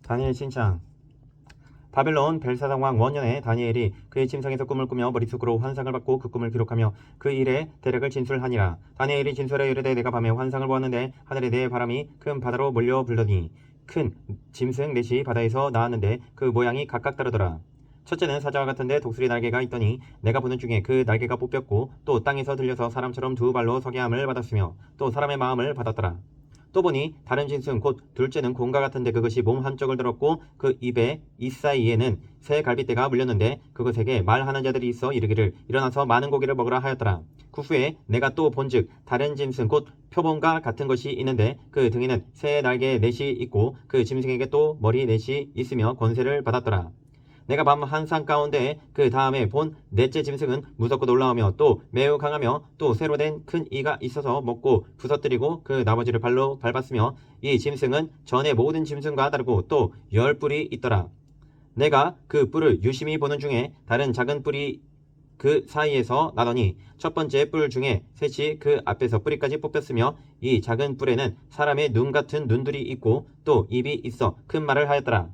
다니엘 신창. 바벨론 벨사상왕 원년에 다니엘이 그의 침상에서 꿈을 꾸며 머릿속으로 환상을 받고 그 꿈을 기록하며 그 일의 대략을 진술하니라. 다니엘이 진술하여 이르되 내가 밤에 환상을 보았는데 하늘에 네 바람이 큰 바다로 몰려 불더니 큰 짐승 넷이 바다에서 나왔는데 그 모양이 각각 다르더라. 첫째는 사자와 같은데 독수리 날개가 있더니 내가 보는 중에 그 날개가 뽑혔고 또 땅에서 들려서 사람처럼 두 발로 서게 함을 받았으며 또 사람의 마음을 받았더라. 또 보니 다른 짐승 곧 둘째는 곰과 같은데 그것이 몸 한쪽을 들었고 그 입에 이사이에는 새 갈빗대가 물렸는데 그것에게 말하는 자들이 있어 이르기를 일어나서 많은 고기를 먹으라 하였더라. 그 후에 내가 또 본즉 다른 짐승 곧 표범과 같은 것이 있는데 그 등에는 새 날개 넷이 있고 그 짐승에게 또 머리 넷이 있으며 권세를 받았더라. 내가 밤 환상 가운데 그 다음에 본 넷째 짐승은 무섭고 놀라우며 또 매우 강하며 또 새로 된 큰 이가 있어서 먹고 부서뜨리고 그 나머지를 발로 밟았으며 이 짐승은 전에 모든 짐승과 다르고 또 10뿔이 있더라. 내가 그 뿔을 유심히 보는 중에 다른 작은 뿔이 그 사이에서 나더니 첫 번째 뿔 중에 셋이 그 앞에서 뿌리까지 뽑혔으며 이 작은 뿔에는 사람의 눈 같은 눈들이 있고 또 입이 있어 큰 말을 하였더라.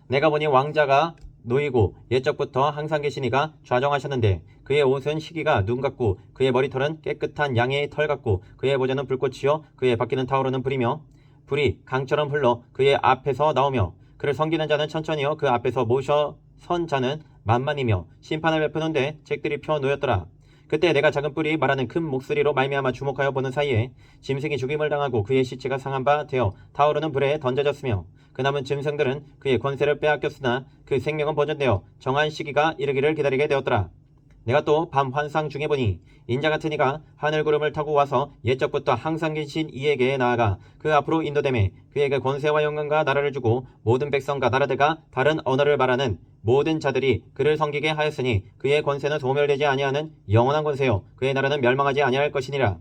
내가 보니 왕자가 노이고 옛적부터 항상 계시니가 좌정하셨는데 그의 옷은 희기가 눈 같고 그의 머리털은 깨끗한 양의 털 같고 그의 보좌는 불꽃이요 그의 바퀴는 타오르는 불이며 불이 강처럼 흘러 그의 앞에서 나오며 그를 섬기는 자는 천천히요 그 앞에서 모셔 선 자는 만만이며 심판을 베푸는데 책들이 펴 놓였더라. 그때 내가 작은 뿔이 말하는 큰 목소리로 말미암아 주목하여 보는 사이에 짐승이 죽임을 당하고 그의 시체가 상한 바 되어 타오르는 불에 던져졌으며 그 남은 짐승들은 그의 권세를 빼앗겼으나 그 생명은 보존되어 정한 시기가 이르기를 기다리게 되었더라. 내가 또 밤 환상 중에 보니 인자 같은 이가 하늘 구름을 타고 와서 옛적부터 항상 계신 이에게 나아가 그 앞으로 인도되매 그에게 권세와 영광과 나라를 주고 모든 백성과 나라들과 다른 언어를 말하는 모든 자들이 그를 섬기게 하였으니 그의 권세는 소멸되지 아니하는 영원한 권세요 그의 나라는 멸망하지 아니할 것이니라.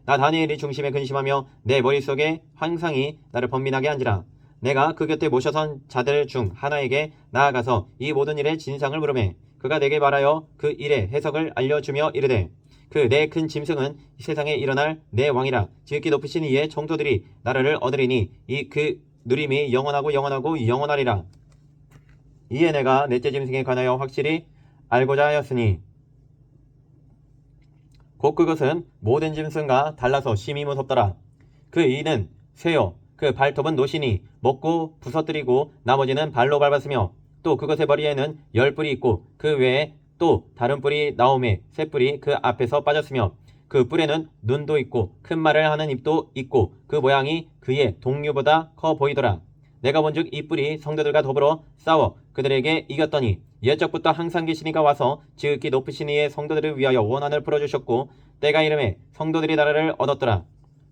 나 다니엘이 중심에 근심하며 내 머릿속에 환상이 나를 번민하게 한지라. 내가 그 곁에 모셔선 자들 중 하나에게 나아가서 이 모든 일의 진상을 물으매 그가 내게 말하여 그 일의 해석을 알려주며 이르되 그 내 큰 짐승은 이 세상에 일어날 내 왕이라 지극히 높으신 이의 총토들이 나라를 얻으리니 이 그 누림이 영원하고 영원하고 영원하리라. 이에 내가 넷째 짐승에 관하여 확실히 알고자 하였으니 곧 그것은 모든 짐승과 달라서 심히 무섭더라. 그 이는 쇠요 그 발톱은 노시니 먹고 부서뜨리고 나머지는 발로 밟았으며 또 그것의 머리에는 10뿔이 있고 그 외에 또 다른 뿔이 나오매 새 뿔이 그 앞에서 빠졌으며 그 뿔에는 눈도 있고 큰 말을 하는 입도 있고 그 모양이 그의 동류보다 커 보이더라. 내가 본즉 이 뿔이 성도들과 더불어 싸워 그들에게 이겼더니 옛적부터 항상 계시니가 와서 지극히 높으신 이의 성도들을 위하여 원한을 풀어주셨고 때가 이름에 성도들이 나라를 얻었더라.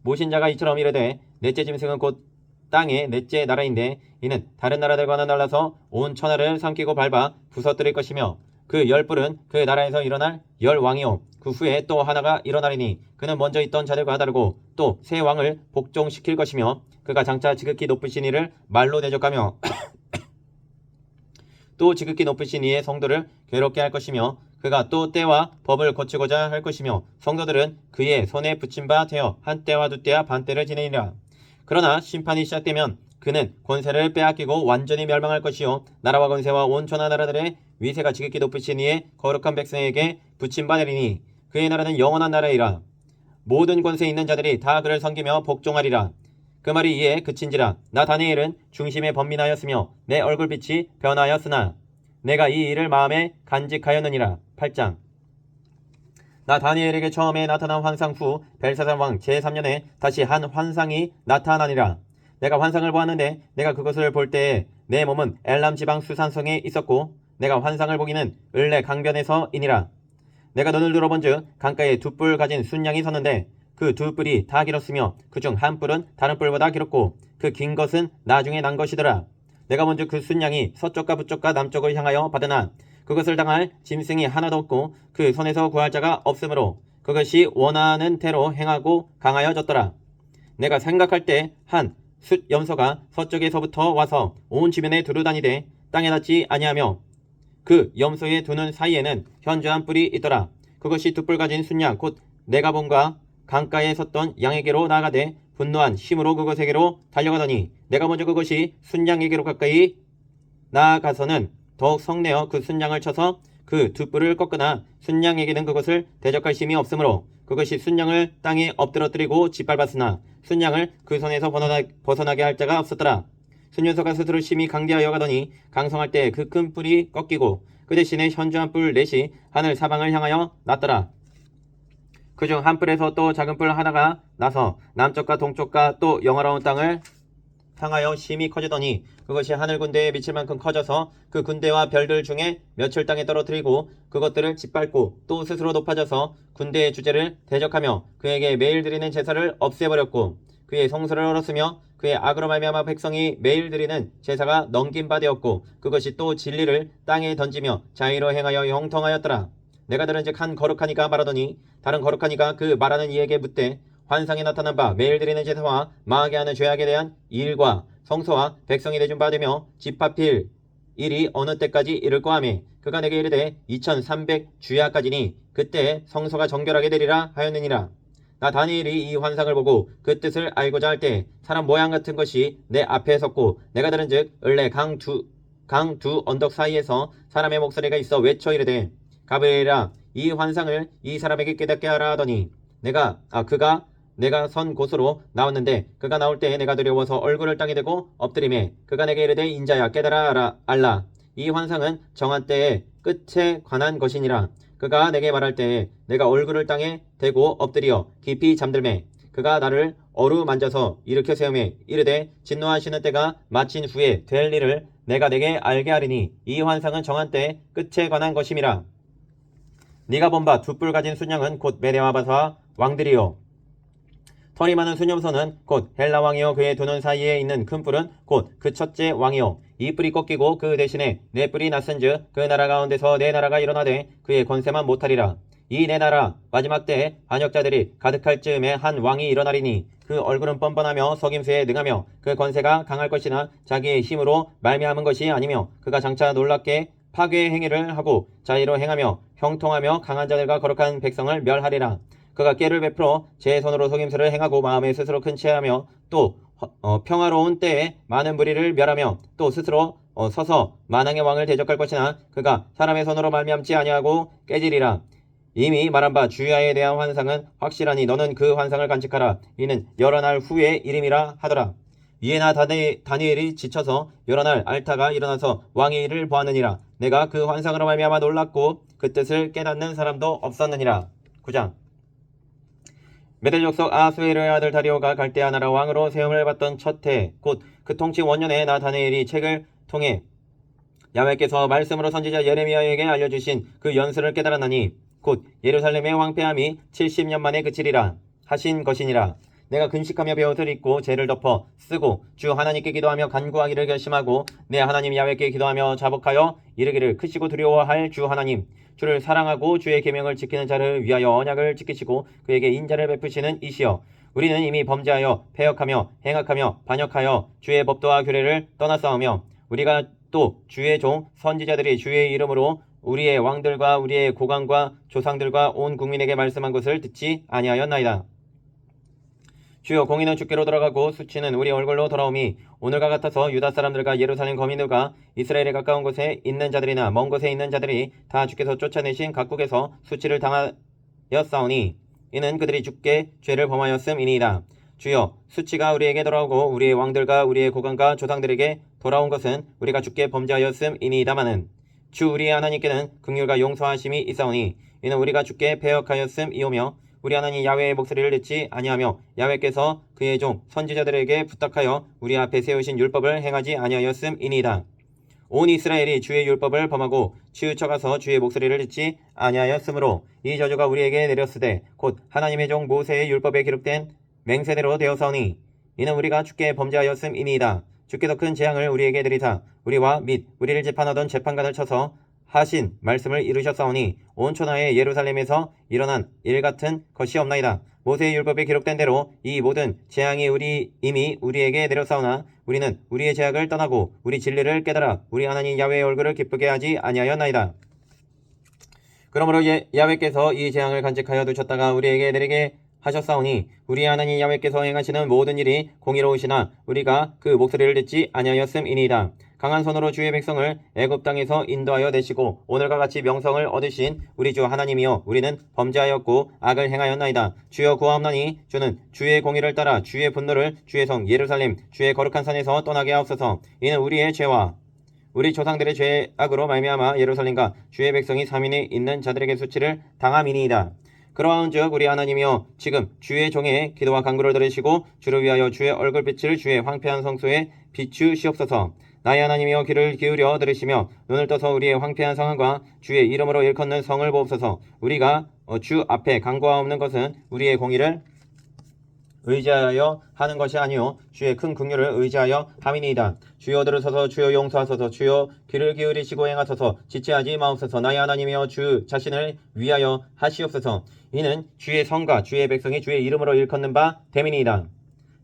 모신 자가 이처럼 이르되 넷째 짐승은 곧 땅의 넷째 나라인데 이는 다른 나라들과는 달라서 온 천하를 삼키고 밟아 부서뜨릴 것이며 그 10뿔은 그 나라에서 일어날 10왕이요 그 후에 또 하나가 일어나리니 그는 먼저 있던 자들과 다르고 또 새 왕을 복종시킬 것이며 그가 장차 지극히 높으신 이를 말로 대적하며 또 지극히 높으신 이의 성도를 괴롭게 할 것이며 그가 또 때와 법을 고치고자 할 것이며 성도들은 그의 손에 붙임 바 되어 한 때와 두 때와 반 때를 지내리라. 그러나 심판이 시작되면 그는 권세를 빼앗기고 완전히 멸망할 것이요 나라와 권세와 온 천하 나라들의 위세가 지극히 높으신 이의 거룩한 백성에게 붙임 바 되리니 그의 나라는 영원한 나라이라. 모든 권세 있는 자들이 다 그를 섬기며 복종하리라. 그 말이 이에 그친지라. 나 다니엘은 중심에 번민하였으며 내 얼굴빛이 변하였으나 내가 이 일을 마음에 간직하였느니라. 8장. 나 다니엘에게 처음에 나타난 환상 후 벨사살 왕 제3년에 다시 한 환상이 나타나니라. 내가 환상을 보았는데 내가 그것을 볼 때에 내 몸은 엘람 지방 수산성에 있었고 내가 환상을 보기는 을레 강변에서이니라. 내가 눈을 들어본즉 강가에 두 뿔 가진 순양이 섰는데 그 두 뿔이 다 길었으며 그중 한 뿔은 다른 뿔보다 길었고 그 긴 것은 나중에 난 것이더라. 내가 본즉 그 순양이 서쪽과 북쪽과 남쪽을 향하여 받으나 그것을 당할 짐승이 하나도 없고 그 손에서 구할 자가 없으므로 그것이 원하는 대로 행하고 강하여졌더라. 내가 생각할 때 한 숫염소가 서쪽에서부터 와서 온 주변에 두루다니되 땅에 닿지 아니하며 그 염소의 두 눈 사이에는 현저한 뿔이 있더라. 그것이 두 뿔 가진 순양 곧 내가 본과 강가에 섰던 양에게로 나아가되 분노한 힘으로 그것에게로 달려가더니 내가 먼저 그것이 순양에게로 가까이 나아가서는 더욱 성내어 그 순양을 쳐서 그 두 뿔을 꺾으나 순양에게는 그것을 대적할 힘이 없으므로 그것이 순양을 땅에 엎드러뜨리고 짓밟았으나 순양을 그 손에서 벗어나게 할 자가 없었더라. 순년소가 스스로 심히 강대하여 가더니 강성할 때 그 큰 뿔이 꺾이고 그 대신에 현저한 뿔 넷이 하늘 사방을 향하여 났더라. 그중 한 뿔에서 또 작은 뿔 하나가 나서 남쪽과 동쪽과 또 영화로운 땅을 향하여 심히 커지더니 그것이 하늘 군대에 미칠 만큼 커져서 그 군대와 별들 중에 몇을 땅에 떨어뜨리고 그것들을 짓밟고 또 스스로 높아져서 군대의 주제를 대적하며 그에게 매일 드리는 제사를 없애버렸고 그의 성소를 얼었으며 그의 악으로 말미암아 백성이 매일 드리는 제사가 넘긴 바 되었고 그것이 또 진리를 땅에 던지며 자의로 행하여 형통하였더라. 내가 들은즉 한 거룩한 이가 말하더니 다른 거룩한 이가 그 말하는 이에게 묻되 환상에 나타난 바 매일 드리는 제사와 망하게 하는 죄악에 대한 일과 성소와 백성이 대준 바 되며 집합일 일이 어느 때까지 이를까 하매 그가 내게 이르되 2300주야까지니 그때 성소가 정결하게 되리라 하였느니라. 나 다니엘이 이 환상을 보고 그 뜻을 알고자 할 때 사람 모양 같은 것이 내 앞에 섰고 내가 들은즉 을레 강 두 언덕 사이에서 사람의 목소리가 있어 외쳐 이르되 가브리엘아 이 환상을 이 사람에게 깨닫게 하라 하더니 그가 내가 선 곳으로 나왔는데 그가 나올 때 내가 두려워서 얼굴을 땅에 대고 엎드리매 그가 내게 이르되 인자야 깨달아 알라 이 환상은 정한 때의 끝에 관한 것이니라. 그가 내게 말할 때에 내가 얼굴을 땅에 대고 엎드려 깊이 잠들매 그가 나를 어루만져서 일으켜 세우매 이르되 진노하시는 때가 마친 후에 될 일을 내가 내게 알게 하리니 이 환상은 정한 때의 끝에 관한 것임이라. 네가 본 바 두 뿔 가진 순양은 곧 메대와 바사 왕들이요 털이 많은 수념소는 곧 헬라 왕이요 그의 두 눈 사이에 있는 큰 뿔은 곧 그 첫째 왕이요 이 뿔이 꺾이고 그 대신에 네 뿔이 났은즉 그 나라 가운데서 네 나라가 일어나되 그의 권세만 못하리라. 이 네 나라 마지막 때에 반역자들이 가득할 즈음에 한 왕이 일어나리니 그 얼굴은 뻔뻔하며 속임수에 능하며 그 권세가 강할 것이나 자기의 힘으로 말미암은 것이 아니며 그가 장차 놀랍게 파괴 행위를 하고 자의로 행하며 형통하며 강한 자들과 거룩한 백성을 멸하리라. 그가 꾀를 베풀어 제 손으로 속임수를 행하고 마음에 스스로 큰 체하며 또 평화로운 때에 많은 무리를 멸하며 또 스스로 서서 만왕의 왕을 대적할 것이나 그가 사람의 손으로 말미암지 아니하고 깨지리라. 이미 말한 바 주야에 대한 환상은 확실하니 너는 그 환상을 간직하라. 이는 여러 날 후의 일임이라 하더라. 이에 나 다니엘이 지쳐서 여러 날 앓다가 일어나서 왕의 일을 보았느니라. 내가 그 환상으로 말미암아 놀랐고 그 뜻을 깨닫는 사람도 없었느니라. 9장 메대 족속 아수에르의 아들 다리오가 갈대아 나라 왕으로 세움을 받던 첫 해 곧 그 통치 원년에 나 다니엘이 책을 통해 야훼께서 말씀으로 선지자 예레미야에게 알려주신 그 연설을 깨달았나니 곧 예루살렘의 황폐함이 70년 만에 그치리라 하신 것이니라. 내가 근식하며 베옷을 입고 죄를 덮어 쓰고 주 하나님께 기도하며 간구하기를 결심하고 내 하나님 야훼께 기도하며 자복하여 이르기를 크시고 두려워할 주 하나님 주를 사랑하고 주의 계명을 지키는 자를 위하여 언약을 지키시고 그에게 인자를 베푸시는 이시여 우리는 이미 범죄하여 패역하며 행악하며 반역하여 주의 법도와 규례를 떠나싸우며 우리가 또 주의 종 선지자들이 주의 이름으로 우리의 왕들과 우리의 고관과 조상들과 온 국민에게 말씀한 것을 듣지 아니하였나이다. 주여 공의는 주께로 돌아가고 수치는 우리 얼굴로 돌아오미 오늘과 같아서 유다 사람들과 예루살렘 거민들과 이스라엘에 가까운 곳에 있는 자들이나 먼 곳에 있는 자들이 다 주께서 쫓아내신 각국에서 수치를 당하였사오니 이는 그들이 주께 죄를 범하였음이니이다. 주여 수치가 우리에게 돌아오고 우리의 왕들과 우리의 고관과 조상들에게 돌아온 것은 우리가 주께 범죄하였음이니이다마는 주 우리의 하나님께는 긍휼과 용서하심이 있사오니 이는 우리가 주께 패역하였음이오며 우리 하나님 야훼의 목소리를 듣지 아니하며 야훼께서 그의 종 선지자들에게 부탁하여 우리 앞에 세우신 율법을 행하지 아니하였음이니이다. 온 이스라엘이 주의 율법을 범하고 치우쳐가서 주의 목소리를 듣지 아니하였으므로 이 저주가 우리에게 내렸으되 곧 하나님의 종 모세의 율법에 기록된 맹세대로 되었사오니 이는 우리가 주께 범죄하였음이니이다. 주께서 큰 재앙을 우리에게 내리사 우리와 및 우리를 재판하던 재판관을 쳐서 하신 말씀을 이루셨사오니 온 천하의 예루살렘에서 일어난 일 같은 것이 없나이다. 모세의 율법에 기록된 대로 이 모든 재앙이 이미 우리에게 내렸사오나 우리는 우리의 죄악을 떠나고 우리 진리를 깨달아 우리 하나님 야훼의 얼굴을 기쁘게 하지 아니하였나이다. 그러므로 야훼께서 이 재앙을 간직하여 두셨다가 우리에게 내리게 하셨사오니 우리 하나님 야훼께서 행하시는 모든 일이 공의로우시나 우리가 그 목소리를 듣지 아니하였음이니이다. 강한 손으로 주의 백성을 애굽 땅에서 인도하여 내시고 오늘과 같이 명성을 얻으신 우리 주 하나님이여 우리는 범죄하였고 악을 행하였나이다. 주여 구하옵나니 주는 주의 공의를 따라 주의 분노를 주의 성 예루살렘 주의 거룩한 산에서 떠나게 하옵소서. 이는 우리의 죄와 우리 조상들의 죄악으로 말미암아 예루살렘과 주의 백성이 사민에 있는 자들에게 수치를 당함이니이다. 그러한즉 우리 하나님이여 지금 주의 종의 기도와 간구를 들으시고 주를 위하여 주의 얼굴빛을 주의 황폐한 성소에 비추시옵소서. 나의 하나님이여 귀를 기울여 들으시며 눈을 떠서 우리의 황폐한 상황과 주의 이름으로 일컫는 성을 보옵소서. 우리가 주 앞에 간구하옵는 것은 우리의 공의를 의지하여 하는 것이 아니요 주의 큰 긍휼을 의지하여 함이니이다. 주여 들으소서. 주여 용서하소서. 주여 귀를 기울이시고 행하소서. 지체하지 마옵소서. 나의 하나님이여 주 자신을 위하여 하시옵소서. 이는 주의 성과 주의 백성이 주의 이름으로 일컫는 바 됨이니이다.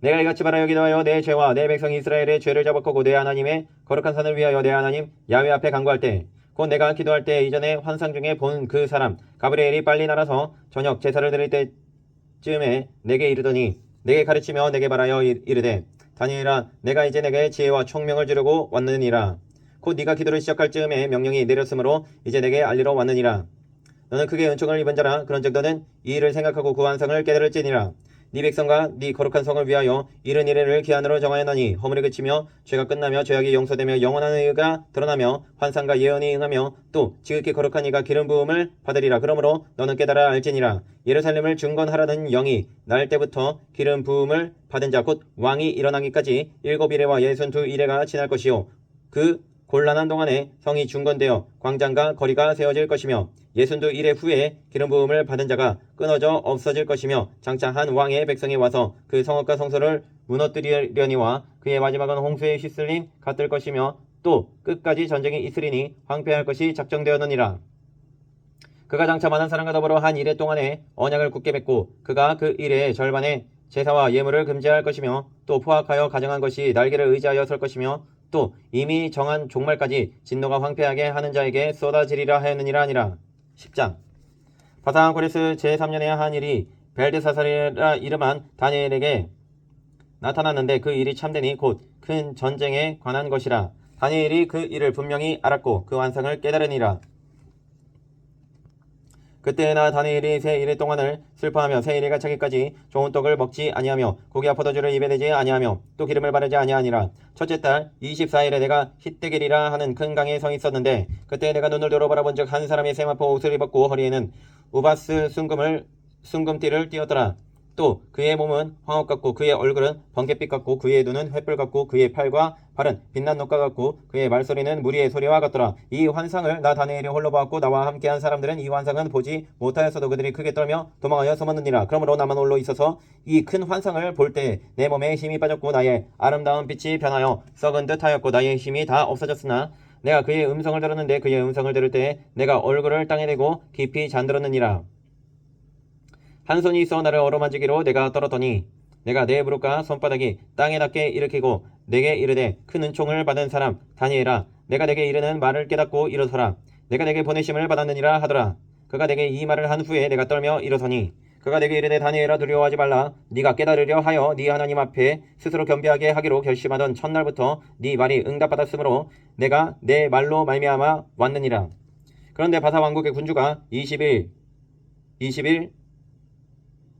내가 이같이 바라여 기도하여 내 죄와 내 백성 이스라엘의 죄를 잡았고 내 하나님의 거룩한 산을 위하여 내 하나님 야훼 앞에 간구할 때 곧 내가 기도할 때 이전에 환상 중에 본 그 사람 가브리엘이 빨리 날아서 저녁 제사를 드릴 때쯤에 내게 이르더니 내게 가르치며 내게 말하여 이르되 다니엘아 내가 이제 내게 지혜와 총명을 주려고 왔느니라. 곧 네가 기도를 시작할 즈음에 명령이 내렸으므로 이제 내게 알리러 왔느니라. 너는 크게 은총을 입은 자라. 그런즉 너는 이 일을 생각하고 그 환상을 깨달을지니라. 네 백성과 네 거룩한 성을 위하여 이른 이래를 기한으로 정하였나니 허물이 그치며 죄가 끝나며 죄악이 용서되며 영원한 의가 드러나며 환상과 예언이 응하며 또 지극히 거룩한 이가 기름 부음을 받으리라. 그러므로 너는 깨달아 알지니라. 예루살렘을 중건하라는 영이 날 때부터 기름 부음을 받은 자 곧 왕이 일어나기까지 7이레와 62이레가 지날 것이요 그 곤란한 동안에 성이 중건되어 광장과 거리가 세워질 것이며 62일의 후에 기름 부음을 받은 자가 끊어져 없어질 것이며 장차 한 왕의 백성이 와서 그 성읍과 성소를 무너뜨리려니와 그의 마지막은 홍수에 휘쓸림 같을 것이며 또 끝까지 전쟁이 있으리니 황폐할 것이 작정되었느니라. 그가 장차 많은 사람과 더불어 한 이래 동안에 언약을 굳게 맺고 그가 그 일의 절반에 제사와 예물을 금지할 것이며 또 포악하여 가정한 것이 날개를 의지하여 설 것이며 또 이미 정한 종말까지 진노가 황폐하게 하는 자에게 쏟아지리라 하였느니라 아니라. 10장 바산 고레스 제3년에 한 일이 벨드사살이라 이름한 다니엘에게 나타났는데 그 일이 참되니 곧 큰 전쟁에 관한 것이라. 다니엘이 그 일을 분명히 알았고 그 환상을 깨달으니라. 그때나 다니엘이 새 이래 동안을 슬퍼하며 새 이래가 차기까지 좋은 떡을 먹지 아니하며 고기와 포도주를 입에 대지 아니하며 또 기름을 바르지 아니하니라. 첫째 달 24일에 내가 히데겔이라 하는 큰 강에 서 있었는데 그때 내가 눈을 들어 바라본즉 한 사람이 세마포 옷을 입었고 허리에는 우바스 순금띠를 띠었더라. 또 그의 몸은 황옥 같고 그의 얼굴은 번갯빛 같고 그의 눈은 횃불 같고 그의 팔과 발은 빛난 녹과 같고 그의 말소리는 무리의 소리와 같더라. 이 환상을 나 다니엘이 홀로 보았고 나와 함께한 사람들은 이 환상은 보지 못하였어도 그들이 크게 떨며 도망하여 숨었느니라. 그러므로 나만 홀로 있어서 이 큰 환상을 볼 때 내 몸에 힘이 빠졌고 나의 아름다운 빛이 변하여 썩은 듯 하였고 나의 힘이 다 없어졌으나 내가 그의 음성을 들었는데 그의 음성을 들을 때 내가 얼굴을 땅에 대고 깊이 잠들었느니라. 한 손이 있어 나를 어루만지기로 내가 떨었더니 내가 내 무릎과 손바닥이 땅에 닿게 일으키고 내게 이르되 큰 은총을 받은 사람 다니엘아 내가 내게 이르는 말을 깨닫고 일어서라. 내가 내게 보내심을 받았느니라 하더라. 그가 내게 이 말을 한 후에 내가 떨며 일어서니 그가 내게 이르되 다니엘아 두려워하지 말라. 네가 깨달으려 하여 네 하나님 앞에 스스로 겸비하게 하기로 결심하던 첫날부터 네 말이 응답받았으므로 내가 내 말로 말미암아 왔느니라. 그런데 바사 왕국의 군주가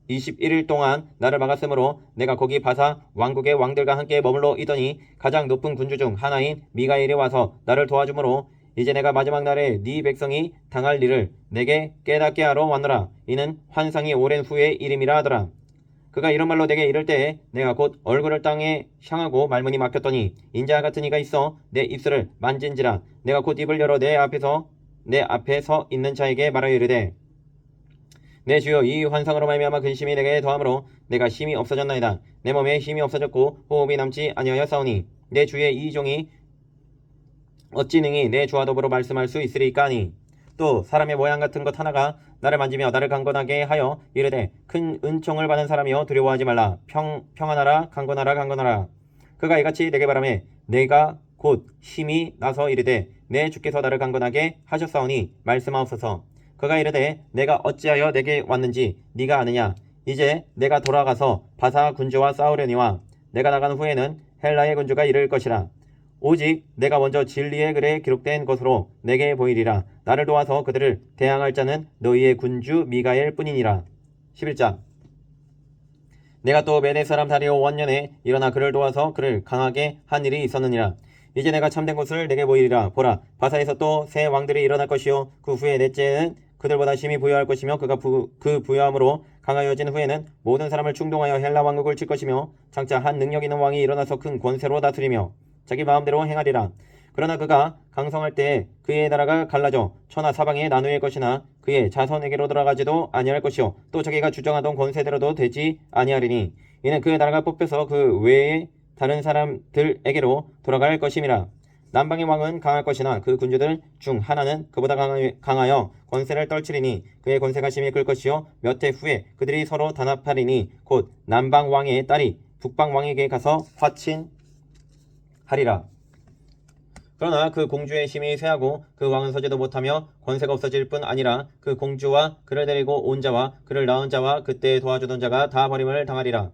21일 동안 나를 막았으므로 내가 거기 바사 왕국의 왕들과 함께 머물러 있더니 가장 높은 군주 중 하나인 미가엘이 와서 나를 도와주므로 이제 내가 마지막 날에 네 백성이 당할 일을 내게 깨닫게 하러 왔노라. 이는 환상이 오랜 후의 일임이라 하더라. 그가 이런 말로 내게 이를 때에 내가 곧 얼굴을 땅에 향하고 말문이 막혔더니 인자 같은 이가 있어 내 입술을 만진지라. 내가 곧 입을 열어 내 앞에 서 있는 자에게 말하여 이르되 내 주여 이 환상으로 말미암아 근심이 내게 더함으로 내가 힘이 없어졌나이다. 내 몸에 힘이 없어졌고 호흡이 남지 아니하였사오니 내 주의 이 종이 어찌 능히 내 주와 더불어 말씀할 수 있으리까 하니 또 사람의 모양 같은 것 하나가 나를 만지며 나를 강건하게 하여 이르되 큰 은총을 받은 사람이여 두려워하지 말라. 평안하라 강건하라. 그가 이같이 내게 바라매 내가 곧 힘이 나서 이르되 내 주께서 나를 강건하게 하셨사오니 말씀하옵소서. 그가 이르되 내가 어찌하여 내게 왔는지 네가 아느냐. 이제 내가 돌아가서 바사 군주와 싸우려니와 내가 나간 후에는 헬라의 군주가 이를 것이라. 오직 내가 먼저 진리의 글에 기록된 것으로 내게 보이리라. 나를 도와서 그들을 대항할 자는 너희의 군주 미가엘 뿐이니라. 11장. 내가 또 메대 사람 다리오 원년에 일어나 그를 도와서 그를 강하게 한 일이 있었느니라. 이제 내가 참된 것을 내게 보이리라. 보라, 바사에서 또 새 왕들이 일어날 것이요 그 후에 넷째는 그들보다 심히 부유할 것이며 그가 그 부유함으로 강하여진 후에는 모든 사람을 충동하여 헬라 왕국을 칠 것이며 장차 한 능력 있는 왕이 일어나서 큰 권세로 다스리며 자기 마음대로 행하리라. 그러나 그가 강성할 때에 그의 나라가 갈라져 천하 사방에 나누일 것이나 그의 자손에게로 돌아가지도 아니할 것이요 또 자기가 주정하던 권세대로도 되지 아니하리니 이는 그의 나라가 뽑혀서 그 외에 다른 사람들에게로 돌아갈 것임이라. 남방의 왕은 강할 것이나 그 군주들 중 하나는 그보다 강하여 권세를 떨치리니 그의 권세가 심히 클 것이요 몇 해 후에 그들이 서로 단합하리니 곧 남방 왕의 딸이 북방 왕에게 가서 화친하리라. 그러나 그 공주의 힘이 쇠하고 그 왕은 서지도 못하며 권세가 없어질 뿐 아니라 그 공주와 그를 데리고 온 자와 그를 낳은 자와 그때 도와주던 자가 다 버림을 당하리라.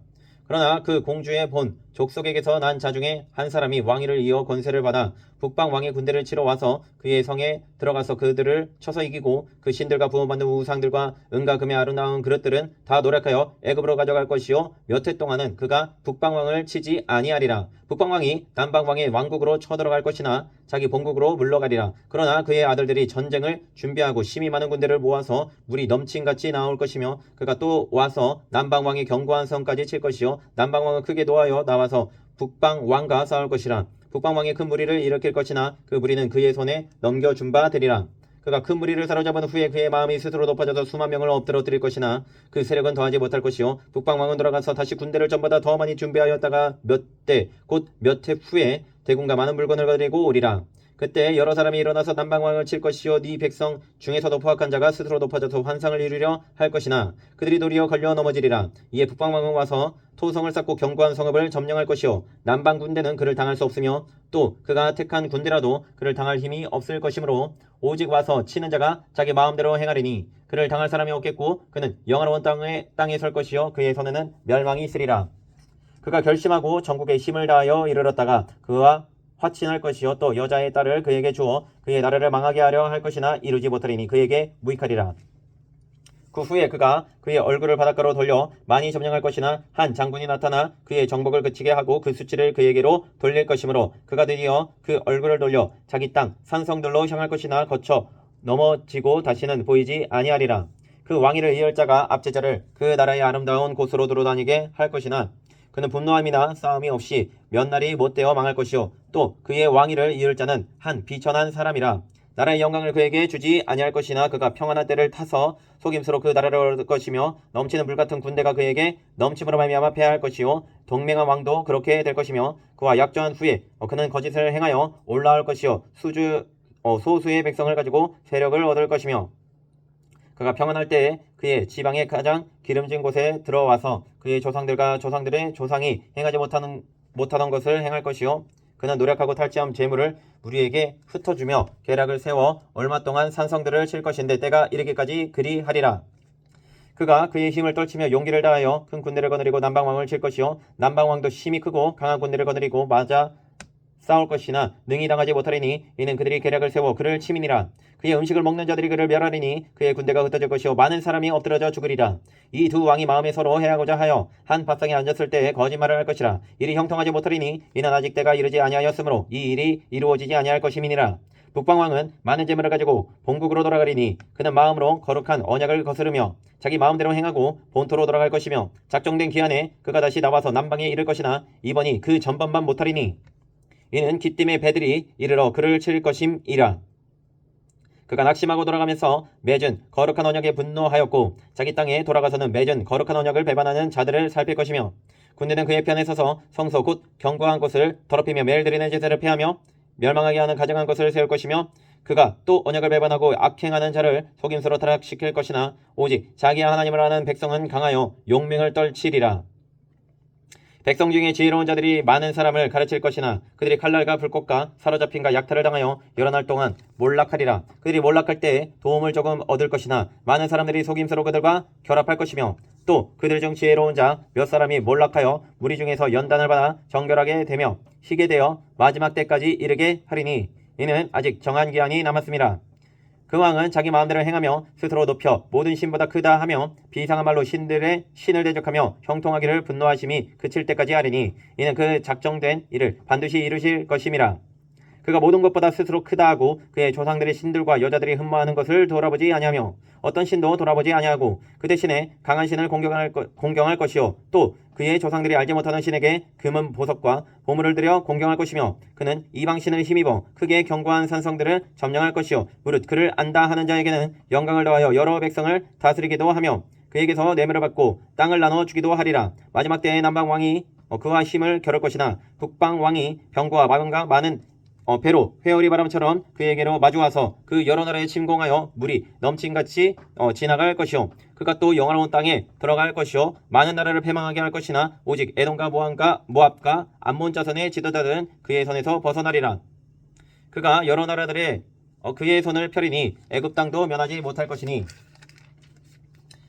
그러나 그 공주의 본 족속에게서 난 자 중에 한 사람이 왕위를 이어 권세를 받아 북방 왕의 군대를 치러 와서 그의 성에 들어가서 그들을 쳐서 이기고 그 신들과 부어받는 우상들과 은과 금의 아름다운 그릇들은 다 노력하여 애굽으로 가져갈 것이요 몇 해 동안은 그가 북방 왕을 치지 아니하리라. 북방 왕이 남방 왕의 왕국으로 쳐들어갈 것이나 자기 본국으로 물러가리라. 그러나 그의 아들들이 전쟁을 준비하고 심히 많은 군대를 모아서 물이 넘친같이 나올 것이며 그가 또 와서 남방 왕의 견고한 성까지 칠 것이요 남방 왕은 크게 노하여 나와서 북방 왕과 싸울 것이라. 북방 왕이 큰 무리를 일으킬 것이나 그 무리는 그의 손에 넘겨준 바 되리라. 그가 큰 무리를 사로잡은 후에 그의 마음이 스스로 높아져서 수만 명을 엎드러뜨릴 것이나 그 세력은 더하지 못할 것이요 북방 왕은 돌아가서 다시 군대를 전보다 더 많이 준비하였다가 몇 대 곧 몇 해 후에 대군과 많은 물건을 가지고 오리라. 그때 여러 사람이 일어나서 남방왕을 칠 것이요 네 백성 중에서도 포악한 자가 스스로 높아져서 환상을 이루려 할 것이나 그들이 도리어 걸려 넘어지리라. 이에 북방왕은 와서 토성을 쌓고 견고한 성읍을 점령할 것이요 남방 군대는 그를 당할 수 없으며 또 그가 택한 군대라도 그를 당할 힘이 없을 것이므로 오직 와서 치는 자가 자기 마음대로 행하리니 그를 당할 사람이 없겠고 그는 영화로운 땅에 설 것이요 그의 손에는 멸망이 있으리라. 그가 결심하고 전국에 힘을 다하여 이르렀다가 그와 화친할 것이요 또 여자의 딸을 그에게 주어 그의 나라를 망하게 하려 할 것이나 이루지 못하리니 그에게 무익하리라. 그 후에 그가 그의 얼굴을 바닷가로 돌려 많이 점령할 것이나 한 장군이 나타나 그의 정복을 그치게 하고 그 수치를 그에게로 돌릴 것이므로 그가 드디어 그 얼굴을 돌려 자기 땅 산성들로 향할 것이나 거쳐 넘어지고 다시는 보이지 아니하리라. 그 왕위를 이을 자가 압제자를 그 나라의 아름다운 곳으로 돌아다니게 할 것이나 그는 분노함이나 싸움이 없이 몇 날이 못되어 망할 것이요 또 그의 왕위를 이을 자는 한 비천한 사람이라. 나라의 영광을 그에게 주지 아니할 것이나 그가 평안한 때를 타서 속임수로 그 나라를 얻을 것이며 넘치는 불같은 군대가 그에게 넘침으로 말미암아 패할 것이요 동맹한 왕도 그렇게 될 것이며 그와 약조한 후에 그는 거짓을 행하여 올라올 것이요 소수의 백성을 가지고 세력을 얻을 것이며 그가 평안할 때에 그의 지방의 가장 기름진 곳에 들어와서 그의 조상들과 조상들의 조상이 행하지 못하던 것을 행할 것이요 그는 노력하고 탈취한 재물을 우리에게 흩어주며 계략을 세워 얼마 동안 산성들을 칠 것인데 때가 이르기까지 그리하리라. 그가 그의 힘을 떨치며 용기를 다하여 큰 군대를 거느리고 남방왕을 칠 것이요 남방왕도 힘이 크고 강한 군대를 거느리고 맞아 싸울 것이나 능히 당하지 못하리니 이는 그들이 계략을 세워 그를 치민이라. 그의 음식을 먹는 자들이 그를 멸하리니 그의 군대가 흩어질 것이요 많은 사람이 엎드러져 죽으리라. 이 두 왕이 마음에 서로 해하고자 하여 한 밥상에 앉았을 때에 거짓말을 할 것이라. 일이 형통하지 못하리니 이는 아직 때가 이르지 아니하였으므로 이 일이 이루어지지 아니할 것임이니라. 북방왕은 많은 재물을 가지고 본국으로 돌아가리니 그는 마음으로 거룩한 언약을 거스르며 자기 마음대로 행하고 본토로 돌아갈 것이며 작정된 기한에 그가 다시 나와서 남방에 이를 것이나 이번이 그 전번만 못하리니 이는 기띔의 배들이 이르러 그를 칠 것임이라. 그가 낙심하고 돌아가면서 맺은 거룩한 언약에 분노하였고 자기 땅에 돌아가서는 맺은 거룩한 언약을 배반하는 자들을 살필 것이며 군대는 그의 편에 서서 성소 곧 견고한 곳을 더럽히며 매일 드리는 제사를 폐하며 멸망하게 하는 가증한 것을 세울 것이며 그가 또 언약을 배반하고 악행하는 자를 속임수로 타락시킬 것이나 오직 자기 하나님을 아는 백성은 강하여 용맹을 떨치리라. 백성 중에 지혜로운 자들이 많은 사람을 가르칠 것이나 그들이 칼날과 불꽃과 사로잡힘과 약탈을 당하여 여러 날 동안 몰락하리라. 그들이 몰락할 때에 도움을 조금 얻을 것이나 많은 사람들이 속임수로 그들과 결합할 것이며 또 그들 중 지혜로운 자 몇 사람이 몰락하여 무리 중에서 연단을 받아 정결하게 되며 희게 되어 마지막 때까지 이르게 하리니 이는 아직 정한 기한이 남았습니다. 그 왕은 자기 마음대로 행하며 스스로 높여 모든 신보다 크다 하며 비상한 말로 신들의 신을 대적하며 형통하기를 분노하심이 그칠 때까지 하리니 이는 그 작정된 일을 반드시 이루실 것임이라. 그가 모든 것보다 스스로 크다 하고 그의 조상들의 신들과 여자들이 흠모하는 것을 돌아보지 아니하며 어떤 신도 돌아보지 아니하고 그 대신에 강한 신을 공경할 것이요 또 그의 조상들이 알지 못하는 신에게 금은 보석과 보물을 들여 공경할 것이며 그는 이방 신을 힘입어 크게 견고한 산성들을 점령할 것이요 무릇 그를 안다 하는 자에게는 영광을 더하여 여러 백성을 다스리기도 하며 그에게서 뇌물을 받고 땅을 나눠 주기도 하리라. 마지막 때에 남방 왕이 그와 힘을 겨룰 것이나 북방 왕이 병거와 마병과 많은 배로 회오리 바람처럼 그에게로 마주와서 그 여러 나라에 침공하여 물이 넘친같이 지나갈 것이요 그가 또 영화로운 땅에 들어갈 것이요 많은 나라를 패망하게 할 것이나 오직 에돔과 모압과 암몬 자손의 지도자들은 그의 손에서 벗어나리라. 그가 여러 나라들의 그의 손을 펴리니 애굽 땅도 면하지 못할 것이니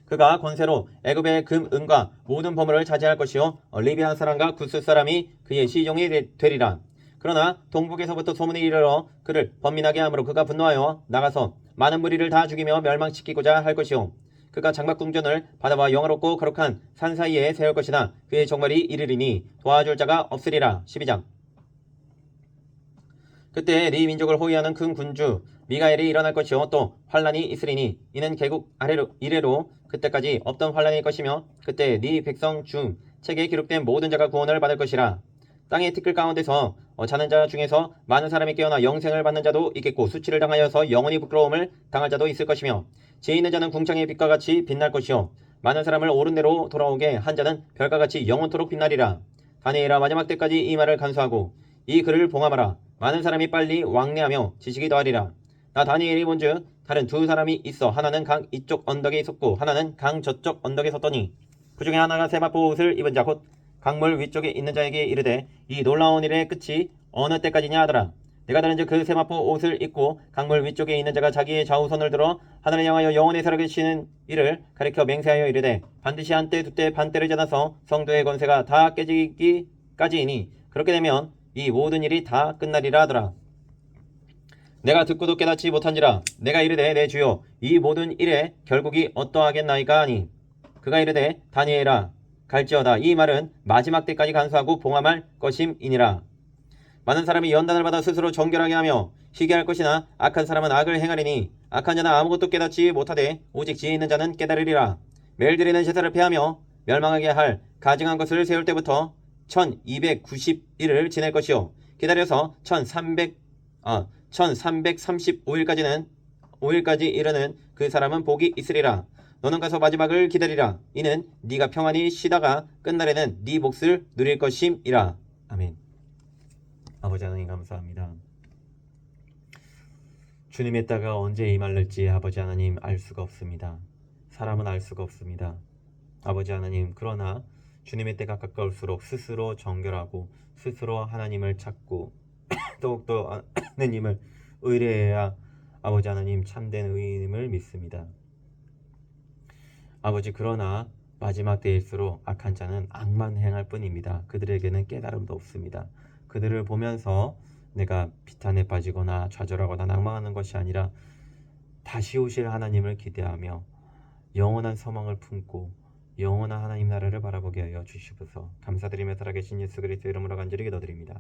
그가 권세로 애굽의 금, 은과 모든 보물을 차지할 것이요 리비아 사람과 구스 사람이 그의 시종이 되리라. 그러나 동북에서부터 소문이 이르러 그를 번민하게 하므로 그가 분노하여 나가서 많은 무리를 다 죽이며 멸망시키고자 할 것이요 그가 장막궁전을 바다와 영화롭고 거룩한 산 사이에 세울 것이나 그의 종말이 이르리니 도와줄 자가 없으리라. 12장. 그때 네 민족을 호위하는 큰 군주 미가엘이 일어날 것이요 또 환란이 있으리니 이는 개국 이래로 그때까지 없던 환란일 것이며 그때 네 백성 중 책에 기록된 모든 자가 구원을 받을 것이라. 땅의 티끌 가운데서 자는 자 중에서 많은 사람이 깨어나 영생을 받는 자도 있겠고 수치를 당하여서 영원히 부끄러움을 당할 자도 있을 것이며 지혜 있는 자는 궁창의 빛과 같이 빛날 것이요 많은 사람을 옳은 대로 돌아오게 한 자는 별과 같이 영원토록 빛나리라. 다니엘아 마지막 때까지 이 말을 간수하고 이 글을 봉함하라. 많은 사람이 빨리 왕래하며 지식이 더하리라. 나 다니엘이 본즉 다른 두 사람이 있어 하나는 강 이쪽 언덕에 있었고 하나는 강 저쪽 언덕에 섰더니 그 중에 하나가 세마포 옷을 입은 자 곧 강물 위쪽에 있는 자에게 이르되 이 놀라운 일의 끝이 어느 때까지냐 하더라. 내가 들은즉 그 세마포 옷을 입고 강물 위쪽에 있는 자가 자기의 좌우손을 들어 하늘을 향하여 영원히 살아계시는 이를 가리켜 맹세하여 이르되 반드시 한때 두때 반때를 지나서 성도의 권세가 다 깨지기까지이니 그렇게 되면 이 모든 일이 다 끝나리라 하더라. 내가 듣고도 깨닫지 못한지라. 내가 이르되 내 주여 이 모든 일의 결국이 어떠하겠나이까 하니 그가 이르되 다니엘아 갈지어다. 이 말은 마지막 때까지 간수하고 봉함할 것임이니라. 많은 사람이 연단을 받아 스스로 정결하게 하며 희게 할 것이나 악한 사람은 악을 행하리니 악한 자는 아무것도 깨닫지 못하되 오직 지혜 있는 자는 깨달으리라. 매일 드리는 제사를 폐하며 멸망하게 할 가증한 것을 세울 때부터 1290일을 지낼 것이요 기다려서 1335일까지 이르는 그 사람은 복이 있으리라. 너는 가서 마지막을 기다리라. 이는 네가 평안히 쉬다가 끝날에는 네 몫을 누릴 것임이라. 아멘. 아버지 하나님 감사합니다. 주님의 때가 언제 임할지 아버지 하나님 알 수가 없습니다. 사람은 알 수가 없습니다. 아버지 하나님 그러나 주님의 때가 가까울수록 스스로 정결하고 스스로 하나님을 찾고 더욱더 하나님을 의뢰해야 아버지 하나님 참된 의인임을 믿습니다. 아버지 그러나 마지막 때일수록 악한 자는 악만 행할 뿐입니다. 그들에게는 깨달음도 없습니다. 그들을 보면서 내가 비탄에 빠지거나 좌절하거나 낭망하는 것이 아니라 다시 오실 하나님을 기대하며 영원한 소망을 품고 영원한 하나님 나라를 바라보게 하여 주시옵소서. 감사드리며 살아계신 예수 그리스도의 이름으로 간절히 기도드립니다.